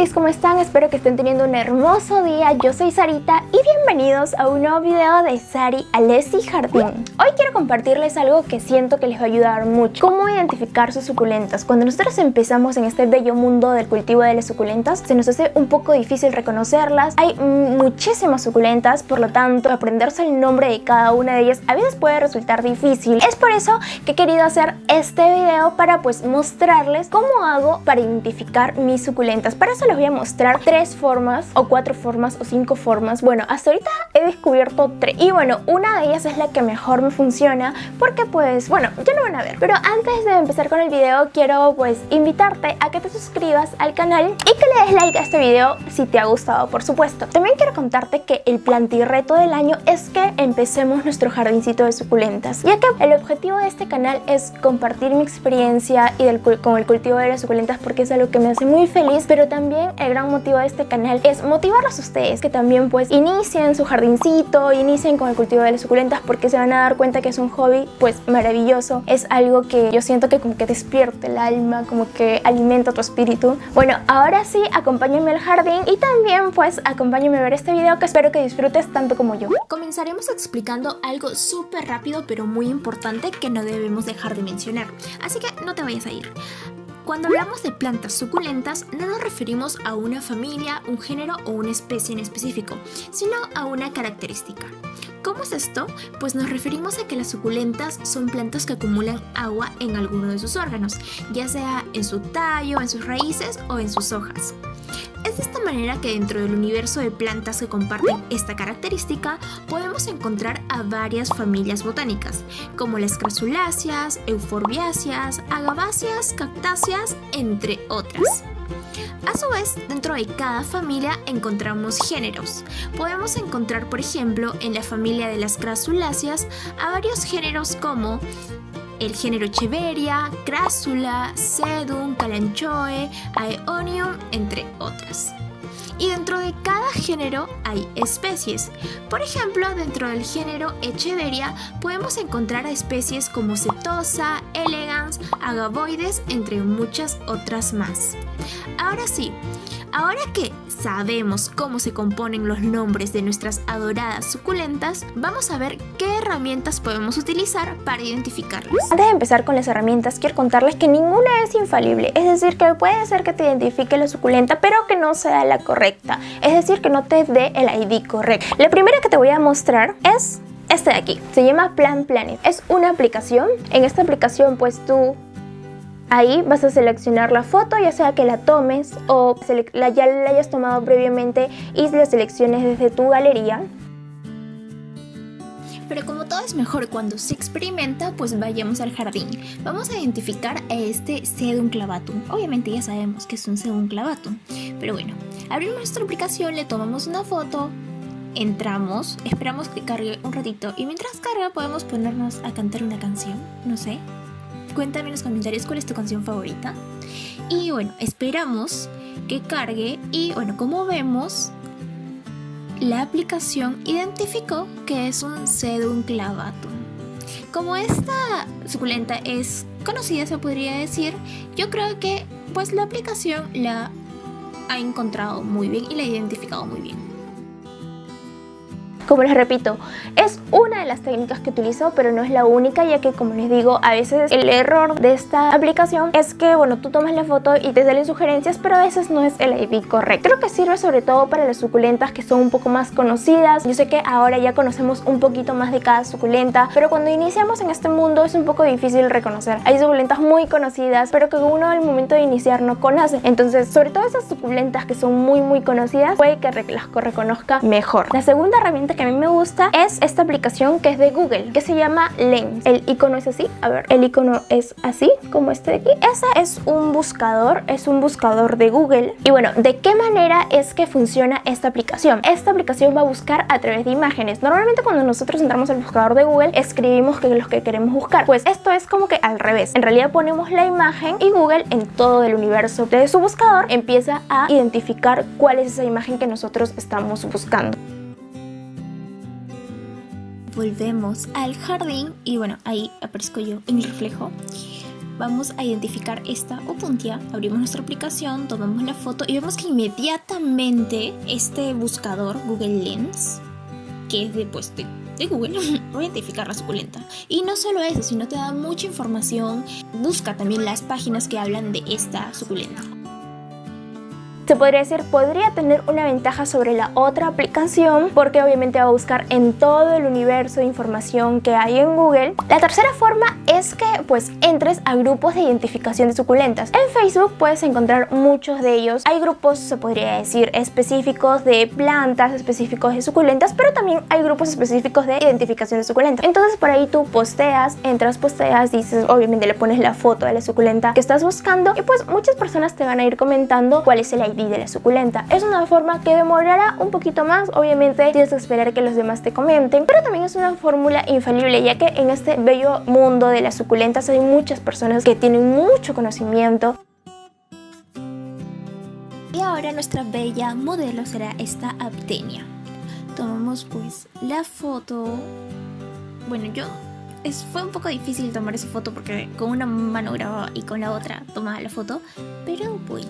amiguis, ¿cómo están? Espero que estén teniendo un hermoso día. Yo soy Sarita y bienvenidos a un nuevo video de Sari Alessi Jardín. Hoy quiero compartirles algo que siento que les va a ayudar mucho. Cómo identificar sus suculentas. Cuando nosotros empezamos en este bello mundo del cultivo de las suculentas, se nos hace un poco difícil reconocerlas. Hay muchísimas suculentas, por lo tanto, aprenderse el nombre de cada una de ellas a veces puede resultar difícil. Es por eso que he querido hacer este video para mostrarles cómo hago para identificar mis suculentas. Para eso les voy a mostrar 3 formas o 4 formas o 5 formas. Bueno, hasta ahorita he descubierto 3 y bueno, una de ellas es la que mejor me funciona porque bueno, ya lo van a ver. Pero antes de empezar con el video quiero invitarte a que te suscribas al canal y que le des like a este video si te ha gustado, por supuesto. También quiero contarte que el plantirreto del año es que empecemos nuestro jardincito de suculentas, ya que el objetivo de este canal es compartir mi experiencia con el cultivo de las suculentas porque es algo que me hace muy feliz, pero también el gran motivo de este canal es motivarlos a ustedes que también inicien su jardincito, inicien con el cultivo de las suculentas porque se van a dar cuenta que es un hobby maravilloso, es algo que yo siento que como que despierta el alma, como que alimenta tu espíritu. Bueno, ahora sí, acompáñenme al jardín y también acompáñenme a ver este video que espero que disfrutes tanto como yo. Comenzaremos explicando algo súper rápido pero muy importante que no debemos dejar de mencionar, así que no te vayas a ir. Cuando hablamos de plantas suculentas, no nos referimos a una familia, un género o una especie en específico, sino a una característica. ¿Cómo es esto? Pues nos referimos a que las suculentas son plantas que acumulan agua en alguno de sus órganos, ya sea en su tallo, en sus raíces o en sus hojas. Es de esta manera que dentro del universo de plantas que comparten esta característica podemos encontrar a varias familias botánicas, como las crasuláceas, euforbiáceas, agaváceas, cactáceas, entre otras. A su vez, dentro de cada familia encontramos géneros. Podemos encontrar, por ejemplo, en la familia de las crasuláceas a varios géneros como el género Echeveria, Crassula, Sedum, Kalanchoe, Aeonium, entre otras. Y dentro de cada género hay especies. Por ejemplo, dentro del género Echeveria podemos encontrar a especies como Setosa, Elegans, Agavoides, entre muchas otras más. Ahora sí, ahora que sabemos cómo se componen los nombres de nuestras adoradas suculentas, vamos a ver qué herramientas podemos utilizar para identificarlas. Antes de empezar con las herramientas, quiero contarles que ninguna es infalible. Es decir, que puede ser que te identifique la suculenta, pero que no sea la correcta. Es decir, que no te dé el ID correcto. La primera que te voy a mostrar es este de aquí. Se llama Plant Planet. Es una aplicación. En esta aplicación, tú ahí vas a seleccionar la foto, ya sea que la tomes o ya la hayas tomado previamente y la selecciones desde tu galería. Pero como todo es mejor cuando se experimenta, vayamos al jardín. Vamos a identificar a este Sedum clavatum. Obviamente ya sabemos que es un Sedum clavatum, pero bueno, abrimos nuestra aplicación, le tomamos una foto, entramos, esperamos que cargue un ratito y mientras carga podemos ponernos a cantar una canción, no sé. Cuéntame en los comentarios cuál es tu canción favorita. Y bueno, esperamos que cargue y bueno, como vemos, la aplicación identificó que es un Sedum clavatum. Como esta suculenta es conocida, se podría decir, yo creo que la aplicación la ha encontrado muy bien y la ha identificado muy bien. Como les repito, es una de las técnicas que utilizo, pero no es la única, ya que como les digo, a veces el error de esta aplicación es que, tú tomas la foto y te salen sugerencias, pero a veces no es el ID correcto. Creo que sirve sobre todo para las suculentas que son un poco más conocidas. Yo sé que ahora ya conocemos un poquito más de cada suculenta, pero cuando iniciamos en este mundo es un poco difícil reconocer. Hay suculentas muy conocidas, pero que uno al momento de iniciar no conoce. Entonces, sobre todo esas suculentas que son muy conocidas, puede que las reconozca mejor. La segunda herramienta que a mí me gusta es esta aplicación que es de Google, que se llama Lens. El icono es así, a ver, el icono es así, como este de aquí. Ese es un buscador de Google. Y bueno, ¿de qué manera es que funciona esta aplicación? Esta aplicación va a buscar a través de imágenes. Normalmente cuando nosotros entramos al buscador de Google, escribimos lo que queremos buscar. Esto es como que al revés. En realidad ponemos la imagen y Google en todo el universo de su buscador empieza a identificar cuál es esa imagen que nosotros estamos buscando. Volvemos al jardín y bueno, ahí aparezco yo en el reflejo. vamos a identificar esta opuntia, abrimos nuestra aplicación, tomamos la foto y vemos que inmediatamente este buscador Google Lens, que es de Google, va a identificar la suculenta. Y no solo eso, sino te da mucha información. Busca también las páginas que hablan de esta suculenta. Se podría decir, podría tener una ventaja sobre la otra aplicación porque obviamente va a buscar en todo el universo de información que hay en Google. La tercera forma es que pues entres a grupos de identificación de suculentas. En Facebook puedes encontrar muchos de ellos. Hay grupos, se podría decir, específicos de plantas, específicos de suculentas, pero también hay grupos específicos de identificación de suculentas. Entonces por ahí tú posteas, dices, obviamente le pones la foto de la suculenta que estás buscando y pues muchas personas te van a ir comentando cuál es el ID de la suculenta. Es una forma que demorará un poquito más, obviamente tienes que esperar a que los demás te comenten, pero también es una fórmula infalible, ya que en este bello mundo de las suculentas hay muchas personas que tienen mucho conocimiento. Y ahora nuestra bella modelo será esta Aptenia. Tomamos pues la foto. Bueno, fue un poco difícil tomar esa foto porque con una mano grababa y con la otra tomaba la foto, pero bueno.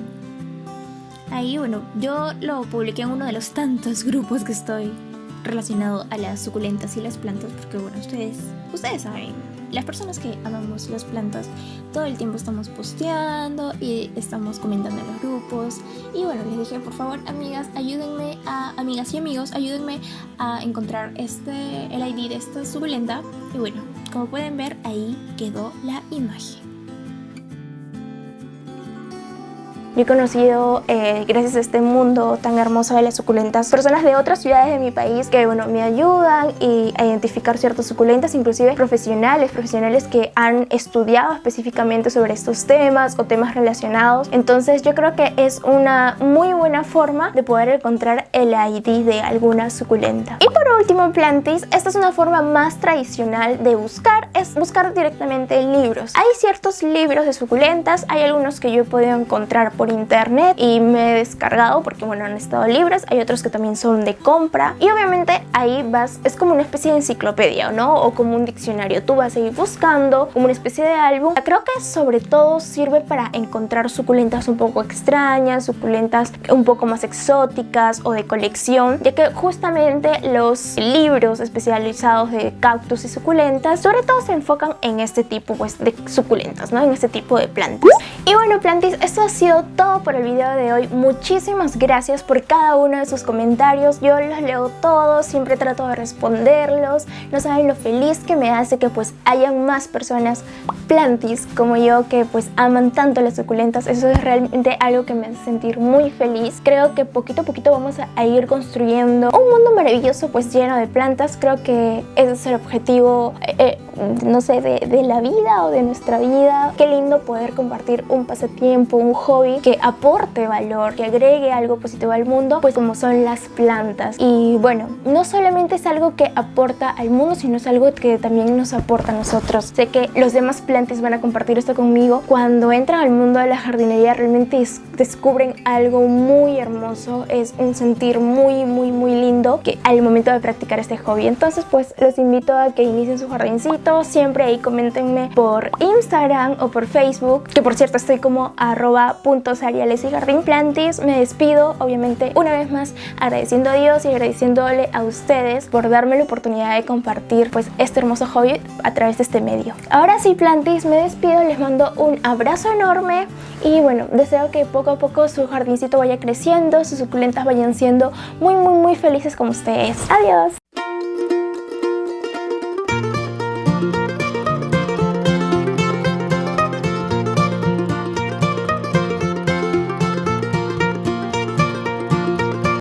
Ahí, bueno, yo lo publiqué en uno de los tantos grupos que estoy relacionado a las suculentas y las plantas, porque bueno, ustedes saben, las personas que amamos las plantas, todo el tiempo estamos posteando y estamos comentando en los grupos. Y bueno, les dije, por favor, amigas y amigos, ayúdenme a encontrar el ID de esta suculenta. Y bueno, como pueden ver, ahí quedó la imagen. Yo he conocido, gracias a este mundo tan hermoso de las suculentas, personas de otras ciudades de mi país que, bueno, me ayudan a identificar ciertas suculentas, inclusive profesionales que han estudiado específicamente sobre estos temas o temas relacionados. Entonces yo creo que es una muy buena forma de poder encontrar el ID de alguna suculenta. Y por último, Plantis, esta es una forma más tradicional de buscar, es buscar directamente en libros. Hay ciertos libros de suculentas, hay algunos que yo he podido encontrar por internet y me he descargado porque bueno, han estado libres. Hay otros que también son de compra y obviamente ahí es como una especie de enciclopedia, ¿no? O como un diccionario, tú vas a ir buscando como una especie de álbum. Creo que sobre todo sirve para encontrar suculentas un poco extrañas, suculentas un poco más exóticas o de colección, ya que justamente los libros especializados de cactus y suculentas sobre todo se enfocan en este tipo pues de suculentas, ¿no? En este tipo de plantas. Y bueno, Plantis, esto ha sido todo por el video de hoy. Muchísimas gracias por cada uno de sus comentarios. Yo los leo todos, siempre trato de responderlos. No saben lo feliz que me hace que pues hayan más personas Plantis como yo que pues aman tanto las suculentas. Eso es realmente algo que me hace sentir muy feliz. Creo que poquito a poquito vamos a ir construyendo un mundo maravilloso pues lleno de plantas. Creo que ese es el objetivo no sé, de la vida o de nuestra vida. Qué lindo poder compartir un pasatiempo, un hobby que aporte valor, que agregue algo positivo al mundo, pues como son las plantas. Y bueno, no solamente es algo que aporta al mundo, sino es algo que también nos aporta a nosotros. Sé que los demás plantis van a compartir esto conmigo. Cuando entran al mundo de la jardinería realmente descubren algo muy hermoso. Es un sentir muy lindo que al momento de practicar este hobby. Entonces pues los invito a que inicien su jardincito. Siempre ahí coméntenme por Instagram o por Facebook, que por cierto estoy como @.sarialesijardinplantis. Me despido, obviamente, una vez más agradeciendo a Dios y agradeciéndole a ustedes por darme la oportunidad de compartir pues este hermoso hobby a través de este medio. Ahora sí, Plantis, me despido, les mando un abrazo enorme y bueno, deseo que poco a poco su jardincito vaya creciendo, sus suculentas vayan siendo muy felices como ustedes. Adiós.